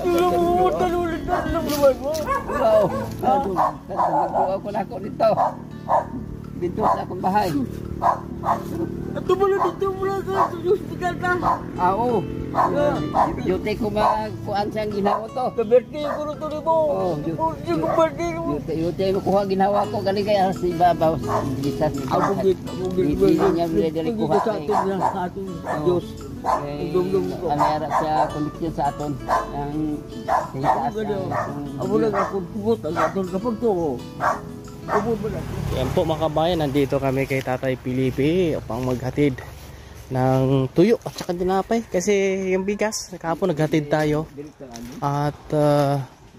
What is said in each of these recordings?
Namumutan ulit na lumluman mo. Ikaw, nagtuwa ko na ako dito. Dito sa akong bahay. At tumulong dito mula sa hospital ka. Oo. Yute ko magkuhan siyang ginawa to. Ka-birthday ko rin ito mo. Hindi ko birthday mo. Yute mo kuha ginawa ko. Galing kaya sa ibabaw. Bisas. Abugit. Hindi niya dali kuha. Sa ating Diyos. Anera siya connection sa aton. Ang hitaas. Amo lang ako pugot ang aton kapag to. Yan po mga kabayan, nandito kami kay Tatay Felipe upang maghatid ng tuyo at saka tinapay kasi yung bigas kahapon naghatid tayo at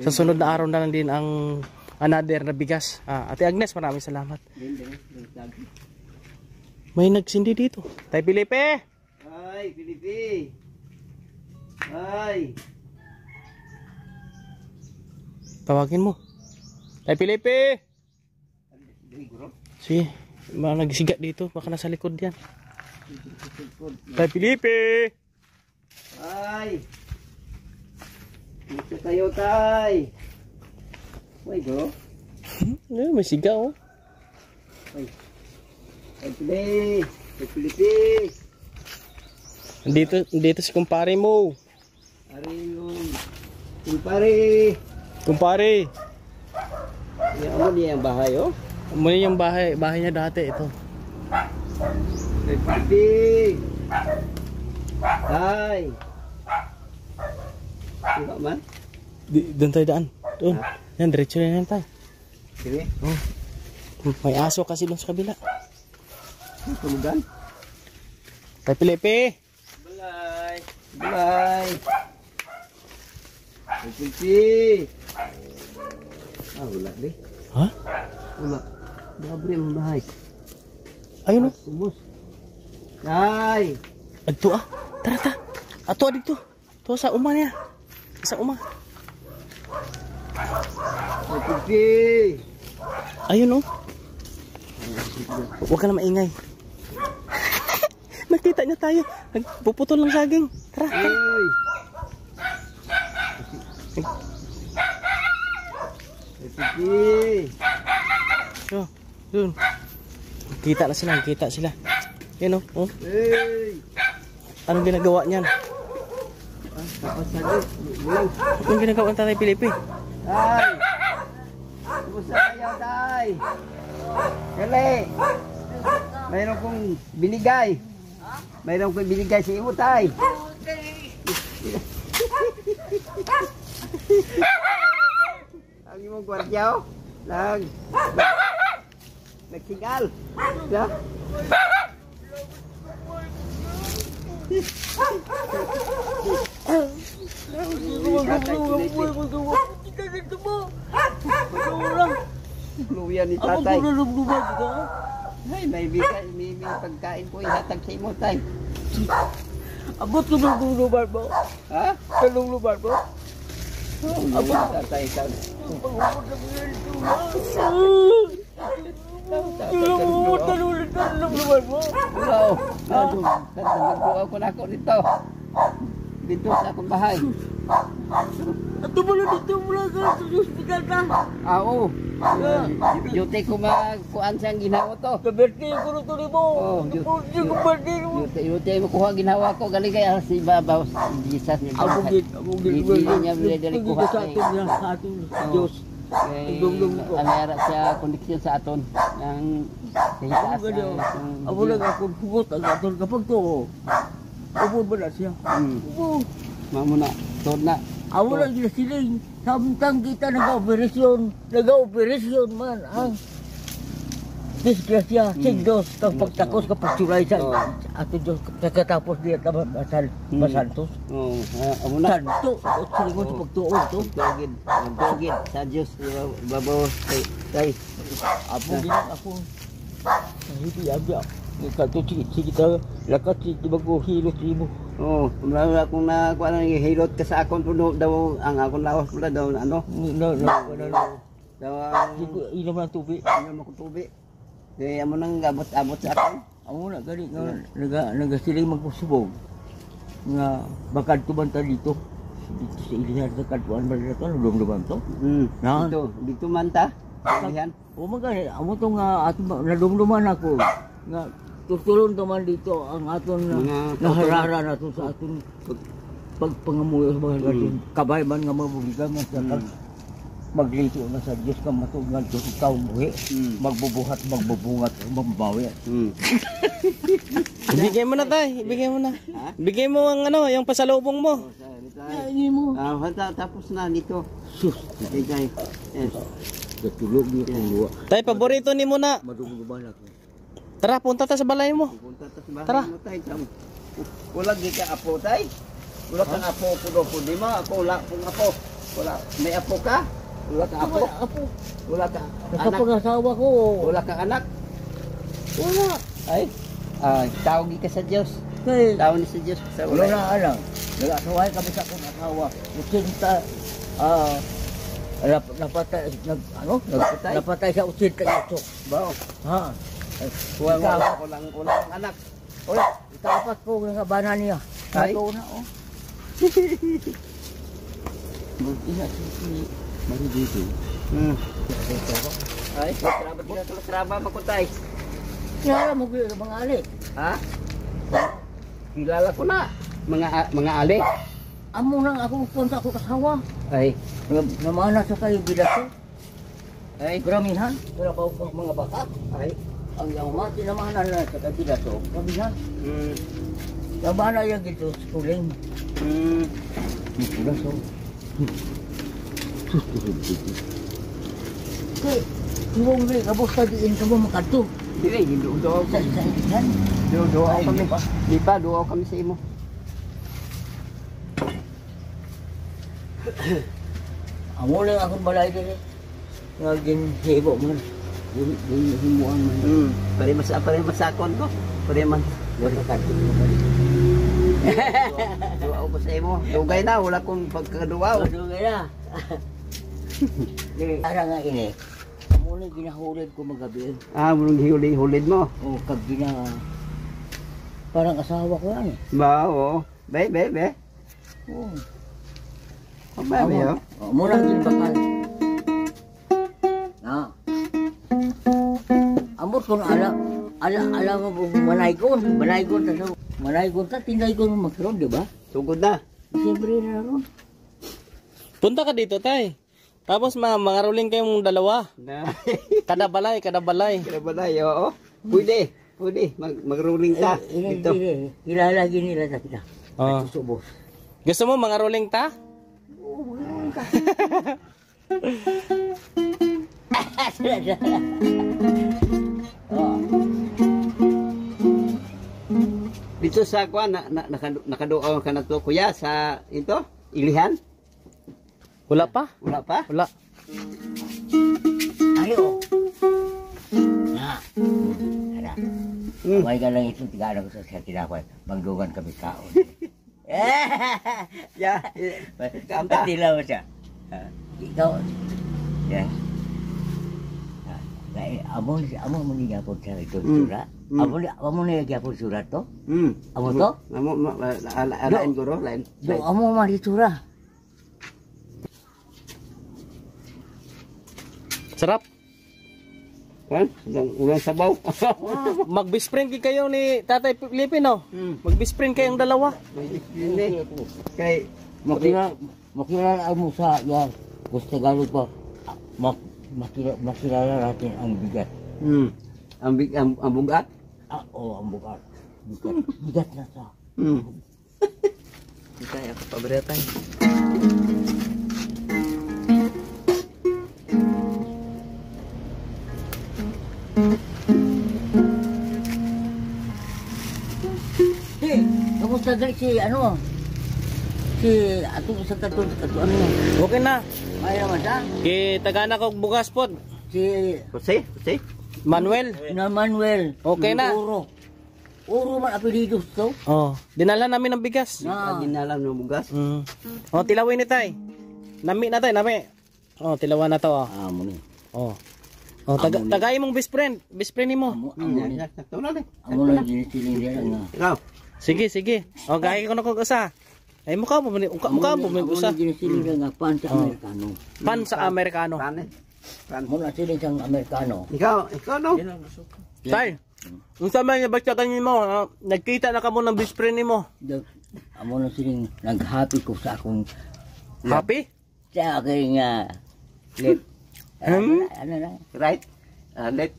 sa sunod na araw na lang din ang another na bigas. Ate Agnes, maraming salamat. May nagsindi dito. Tay Felipe! Ay, Felipe! Ay! Tawagin mo. Tay Felipe! Si, nagsiga dito, baka nasa likod yan. Tay Felipe! Ay! Dito tayo, tay! Ay, bro. May siga, oh. Ay. Tay Felipe! Tay Felipe! Dito si kumpare mo. Ari yung... Kumpare! Kumpare! Ano niya ang bahay, oh? Muna yung bahay niya dati, ito. Tay Felipe! Tay! Ano man? Doon tayo daan. Doon. Yan, diretso na yan tayo. Sige. Oh. May aso kasi doon sa kabila. Tulugan? Tay Felipe! Balay! Balay! Tay Felipe! Wala di. Ha? Wala. Dabre ang bahay. Ayun, oh. Sumus. Tay! Adto ah. Tara. Ato dito. To sa uma niya. Sa uma. Tay Felipe! Ayun, oh. Huwag ka na maingay. Nakita niya tayo. Nagpuputol ng saging. Tara. Uy! Tay Felipe! Oh, dun. Kita sila. Yan, oh. Oh. Hey! Anong ginagawa niyan? Tapos sagit. Bulang. Anong ginagawa ng Tatay Felipe? Tay! Kumusta kayo, tay? Kali! Mayroon kong binigay. Mayroon kong binigay sa iyo, tay. Ang imong gwardiya, oh. Nagsigal. Ya? Luya ni tatay. Ay, may pagkain po ihatag sa imo, tay. Abot ko ng lulubar mo. Ha? Kalong lubar mo. Abot tatay ka. Namumutan ulit na lumluman mo. Ikaw, nagtuwa ko na ako dito. Dito sa akong bahay. At tumulong dito mula sa hospital ka. Oo. Yute ko magkuhan siyang ginawa to. Ka-birthday ko rin ito mo. Hindi ko birthday mo. Yute mo kuha ginawa ko. Galing kaya sa ibabaw. Bisas niya. Abugit. Hindi niya dali kuha. Sa ating Diyos. Anera siya connection sa aton. Ang hitaas. Amo lang ako pugot ang aton kapag to. Ubod ba na siya? Mamo na. Tod na. Amo lang siling. Samtang kita nag-operasyon man ang disgrasya, sigdos, kang pagtakos ka pagsulay sa ato Diyos, kakatapos diya masantos. Amo na. Santo, silingon sa pagtuon to. Tugid sa Diyos, babaw tay. Amo din ako, hindi abya. Ikato, sige tayo, lakat, di ba ko hilot mo? Oo, lalo akong nakuha na yung hilot ka sa akong puno daw, ang akong lawas pula daw, ano? Daw ang... Inom ng tubi. Inom akong tubi. Kaya amo nang abot-abot sa akin. Amo na, gani, nagasiling magpusubog. nga bakad tuman ta dito. Dito sa ilihan sa kadtuan ba dito nadumduman to. Na Dito man ta. Ilihan. o magani amo to nga ato nadumduman ako nga tutulon to man dito ang aton naharara nato sa aton pagpangamuyo sa mga kabay man nga mabugigan man sa maglito na sa Diyos ka matugal Diyos ikaw buhi magbubuhat magbubungat magbabawi Ibigay mo na tay, ibigay mo na. Bigay mo ang ano, yung pasalubong mo. ay mo Tapos na dito. sus Bigay. Yes. natulog niyo kung luwa Tay, paborito ni mo na. madumduman ako Tara, punta ta sa balay mo. Punta ta sa bahay Tara. mo tay. Wala di ka apo tay. Wala kang apo kudo po di mo. Ako wala kong apo. Wala. May apo ka? Wala ka apo? apo Wala ka anak? nakapangasawa ko Wala kang anak? wala Ay. Tawag ka sa Diyos. kay Tawag ni sa Diyos sa wala wala. na alam nag-asaway kami sa akong asawa usinta napatay napatay sa usinta ito Bao. ha Wala kang anak. wala ikapat ko nga bana niya Ay. ito na oh ina si mari dito Ay. Traba makutay. kaya mo gyud mga ali Ha? Kilala ko na. Mga ali. amo nang ako punta ako kasawa Ay. namana sa kayo bidaso Ay. gramihan wala pa mga baka Ay. ang yamati namahanan na sa kayo bidaso gramihan Mm. namana yung gito skuling Mm. bidaso kay iwong rin kabusta diin ka mo makadto Dili, do sa ilihan do kami. Di ba do kami sa imo? amo lang akong balay diri nga ginhibo man himuan man Pare masakon ko. Pare man. wala ka dito Duaw ko sa imo. Dugay na wala kong pagkaduaw. dugay na ara nga ini amo ni ginahulid ko magabi Murong hulid mo. o kag gina parang asawa ko yan Ba, oo. Be. oh Ba, yo. mura gin bakal na amot ko ala mo manay ko ta tinday ko magkaroon di ba Sugod na. siyempre na ron Punta ka dito, tay. Tapos mga ruling kayong dalawa. Na. Kada balay. Kinabalay, oo. Pwede. Mag-ruling ka. Dito. ilalagi nila sa kita Oh. subos Gusto mo mga ruling ta? oo magkaroon ka Dito sa kuan nakaduaw ka na to kuya sa ito ilihan. Wala pa? Wala pa? Wala. ayo na ada May ka lang ito, tigaan ako sa tinakoy. Magdugan kami kaon. Ya. Patilaw siya. Ikaw. Yan. Amo mo ni gyapon sa ito surat. Amo ni gyapon surat to? Amo to? Amo lain guro, lain. Do amo man ditura. Sarap. Kan? Ulang sabaw. Mag-best-friend kayo ni Tatay Pilipino. Mag-best-friend kayong dalawa. Ini kay Makilala mo sa yan. Gusto galo pa. Makilala natin ang bigat. ang bugat. Oo, ang bugat. Bigat na sa. Kita ya paborito. Kamusta guys si ano? Si atong isa kato ano? Okay na. Ay naman sa? Tagana ko bugas pod. Si Jose. Manuel. na Manuel. Okay na. Uro man apelido to. Oh, dinala namin ng bigas. Lagi na lang ng bugas. Oh, tilawin ni tay. Nami na tay, nami. Oh, tilawan na to. Amo ni. Oh. Oh, tagay mong best friend nimo. Amo ni. Sakto na ni. Amo na ginitiling dia nga. Ikaw. Sige, sige. O, gaya ko na kong usa. Ay, mukha mo may usa. Amo na sila nga pan sa Amerikano. Pan sa Amerikano. Muna sila sang Amerikano. Ikaw no? Tay, unsa man yung basta kanina mo, nagkita na ka mo ng best friend mo. Amo na sila nag-happy ko sa akong Happy? sa aking lip. Ano na? Right? Let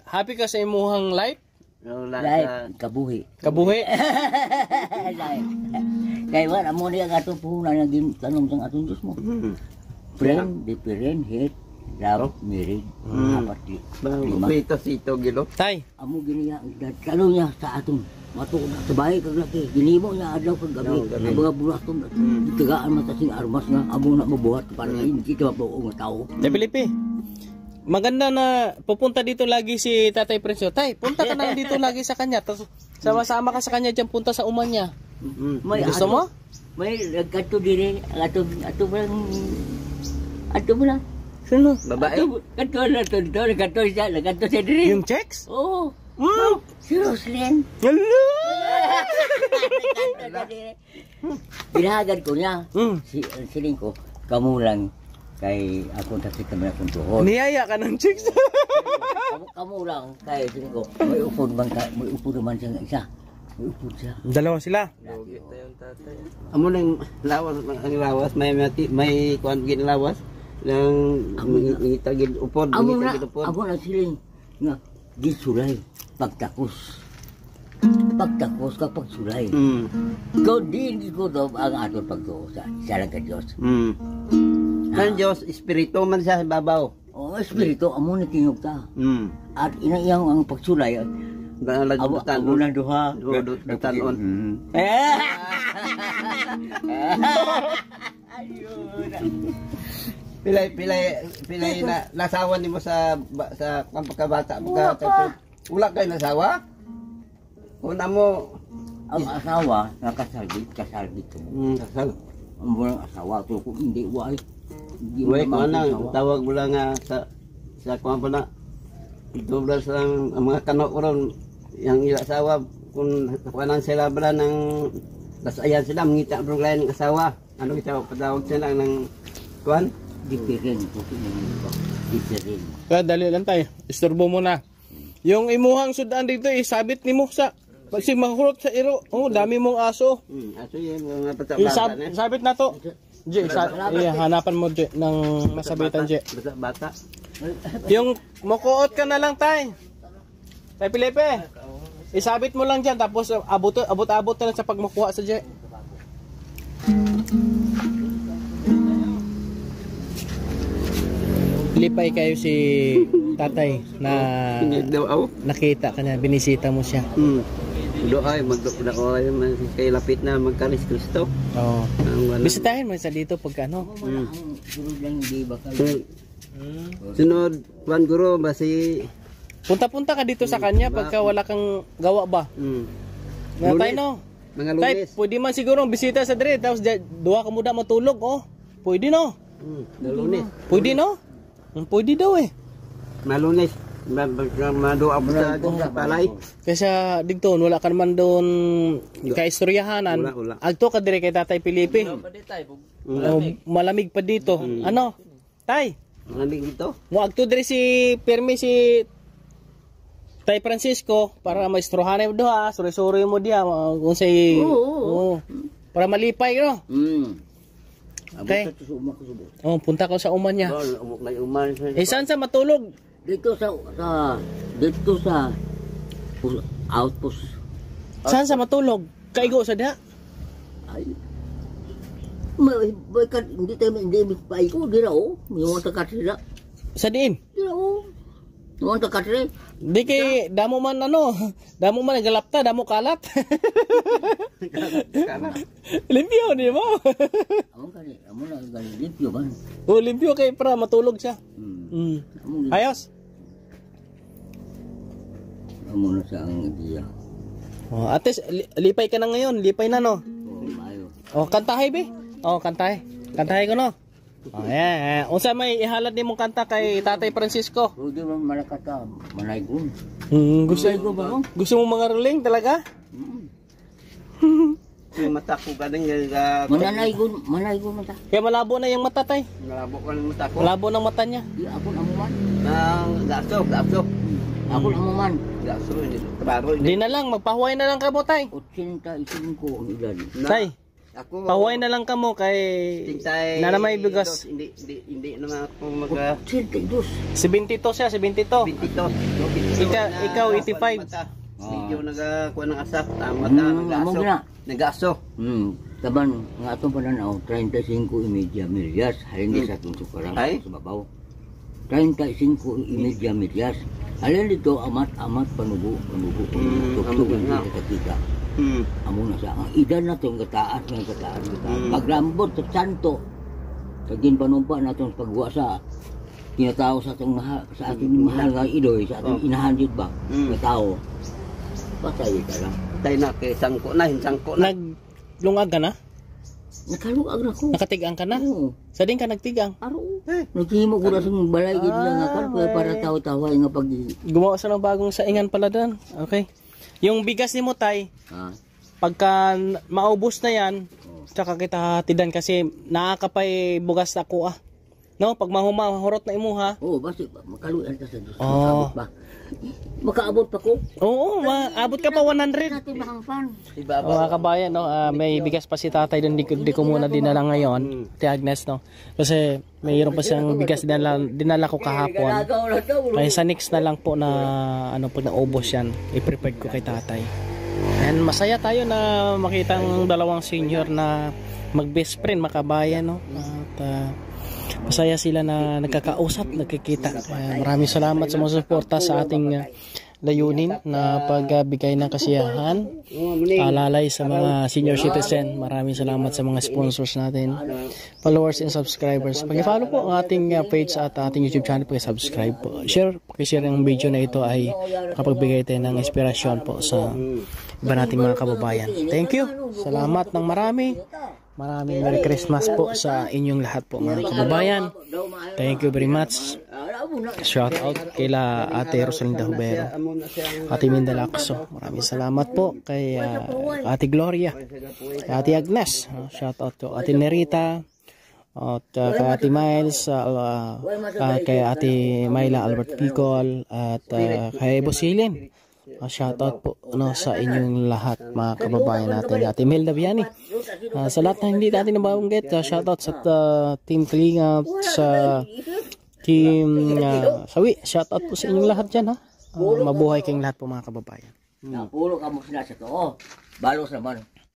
Happy ka sa imuhang life? Life, kabuhi. Kabuhi? Life. Kaya wala mo niya nga itong puhunan na tanong sa atong Diyos mo. Friend, different, hate, love, marriage, apat lima. Sito gilo. Tay, Amo giniya, talo niya sa atong matuod sa bahay kag laki. Ginimo niya adlaw kag gabi. Ang mga bulaston, tigaan matasing armas nga amo na mabuhat para hindi kita mabuo nga tao. Tay Felipe. Maganda na pupunta dito lagi si Tatay Prencio. Tay, punta ka na dito lagi sa kanya. Tapos sama-sama ka sa kanya diyan punta sa uman niya. May Gusto mo? May nagkanto dire, ato mo lang. Sino? Babae? Kanto siya dire. Yung checks? Oo. Mm. Si Roslyn. Hello! Binahagan ko niya. Mm. Siling ko, kamu lang kay ako takit naman akong tuhod. Niyaya ka ng chicks. Kamu lang kay siling ko, may upod naman siya isa. May upod siya. Dalawa sila. Amo nang lawas may kuan gin lawas nang ngitagid upod Amo na siling nga gisulay pagtakos kapag sulay. Ko din ko daw ang aton pagtuo sa lang ka Diyos. Ang Diyos, espiritu man sa babaw. O espiritu amo ni tingog ta. At inayang ang pagsulay. Amo na duha. Dutalon. Pilay na nasawa nimo sa pagkabata. Wala kay nasawa? Una mo Ang asawa nakasalbit kasal. kasal. Ang walang asawa to kung hindi why. Wait, tawag mo lang sa kuwan pa na. Doblas lang ang mga kanoron yang ilasawa kung kuwanan sila bala ng basayan sila mangita ang lain ng asawa. Ano kita patawag sila ng kuwan? Different. Kaya dali lang tayo. Istorbo mo na. Yung imuhang sudan dito isabit ni mo sa pag si mahurot sa iro. Oh, dami mong aso. Aso yan mga patabata na. Sabit na to. J, hanapan mo J ng masabitan J. Bata. Yung mukuot ka na lang tay. Tay Felipe. Isabit mo lang diyan tapos abot-abot na lang sa pagmakuha sa J. Lipay kayo si tatay na nakita ka na, binisita mo siya. Doay magdoay man kay lapit na magkalis Kristo. Oo. Bisitahin mo sa dito pagka ano. Sunod Juan Guro basi punta-punta ka dito sa kanya pagka wala kang gawa ba. Nga tayo no. Mga Tay, Lunes. pwede man siguro bisita sa dire tapos duha ka muda matulog oh. Pwede no. Lunes. Pwede no. Pwede daw eh. Malunes. Madoa sa palay. Kasi dito wala ka naman doon kaistoryahanan. Wala. Agto ka dire kay Tatay Felipe. Malamig pa dito. Ano? Tay, Malamig dito. mo agto dire si Permi si Tay Francisco para maistrohan mo doha, suri-suri mo diha kung say para malipay no. Okay. Oh, punta ko sa uman niya. May uman. Saan sa matulog? Dito sa outpost. Saan sa matulog? Kaigo sa diha? Ay. Hindi tayo pa iko dira o. May mga takatira. Sa diin? Dira o. Mga takatira. Di kay damo man nagalapta, damo kalat. Limpyo di mo. Amo na gani limpyo ba? Oh, limpyo kay para matulog siya. Ayos. Amo na sa ang idea. Oh, ates lipay ka na ngayon, lipay na no. Mayo. Oh, kantahay be. Oh, kantahay. Kantahay ko no. Oh, yeah. Unsa may ihalad nimong kanta kay Tatay Francisco? Hindi man malakata, manaygon. Gusto mo mga ruling talaga? Yung mata ko galing Manay gun mata. Kaya malabo na yung mata, tay. malabo ko ng mata ko. Malabo ng mata niya. Di ako amuman. Nang gaso. Ako amuman. Gaso, klaro. Di na lang, magpahuway na lang ka mo, tay. 85 ang edad. Tay, Ako, pahuway na lang ka mo kay tinsay, na may bigas. Hindi naman ako 82. 72 siya, 72. 22. Ikaw, 85. Medyo nagakuha ng asap. Mata, Amo gina. nagaso. Taban nga atong pananaw 35 milyas halin sa atong sukarang Ay? sa babaw. 35 milyas. Halin dito amat panubo. Tugtugan nga. sa kita. Amo na siya. Ang edad na itong kataas. Pagrambot sa santo. Kagin panumpa na itong pagwa sa tinatao sa atong mahal nga idoy, sa atong inahandid ba? Na tao. Patay ka lang. Tay na kay sangko na, hinsangko na. Naglungag ka na? Nakaluag na ko. Nakatigang ka na? Oo. Sa din ka nagtigang? Aro. Naghimo ko na sa balay gid lang nga para taw-tawa nga pag Gumawa sa ng bagong saingan pala doon. Okay. Yung bigas ni mo, tay, pagka maubos na yan, tsaka kita hatidan kasi nakakapay bugas na kuha. No? Pag mahurot na imuha. Oo, basi makaluan ka sa Diyos. Oo. Makaabot ba? Makaabot pa ko. Oo, abot ka pa 100. Natin mahangpan. Mga kabayan, no, may bigas pa si tatay doon, di ko muna dinala ngayon, Ate Agnes, no, kasi mayroon pa siyang bigas dinala ko kahapon, kaya sa next na lang po na ano po naubos yan, i-prepare ko kay tatay. And masaya tayo na makita ang dalawang senior na mag-best friend, makabayan, no, at masaya sila na nagkakausap, nagkikita. Maraming salamat sa mga suporta sa ating layunin na pagbigay ng kasiyahan, alalay sa mga senior citizen. Maraming salamat sa mga sponsors natin, followers and subscribers. Pag-follow po ang ating page at ating YouTube channel, pag-subscribe po. Pag-share ng video na ito ay makapagbigay tayo ng inspirasyon po sa iba nating mga kababayan. Thank you. Salamat ng marami. Maraming Merry Christmas po sa inyong lahat po mga kababayan. Thank you very much. Shout out kila Ate Rosalinda Hubero, Ate Minda Lacso. Maraming salamat po kay Ate Gloria, kay Ate Agnes. Shout out to Ate Nerita, at kay Ate Miles, kay Ate Myla Albert Picol, at kay Bosilin. Shoutout po sa inyong lahat mga kababayan natin. Ate Melda Viani. Sa lahat na hindi natin nabanggit, shoutout sa Team Kalingap, sa Team Sawi. Shoutout po sa inyong lahat dyan, ha. Mabuhay kayong lahat po mga kababayan. Pulo ka mo sila sa to. Balos naman.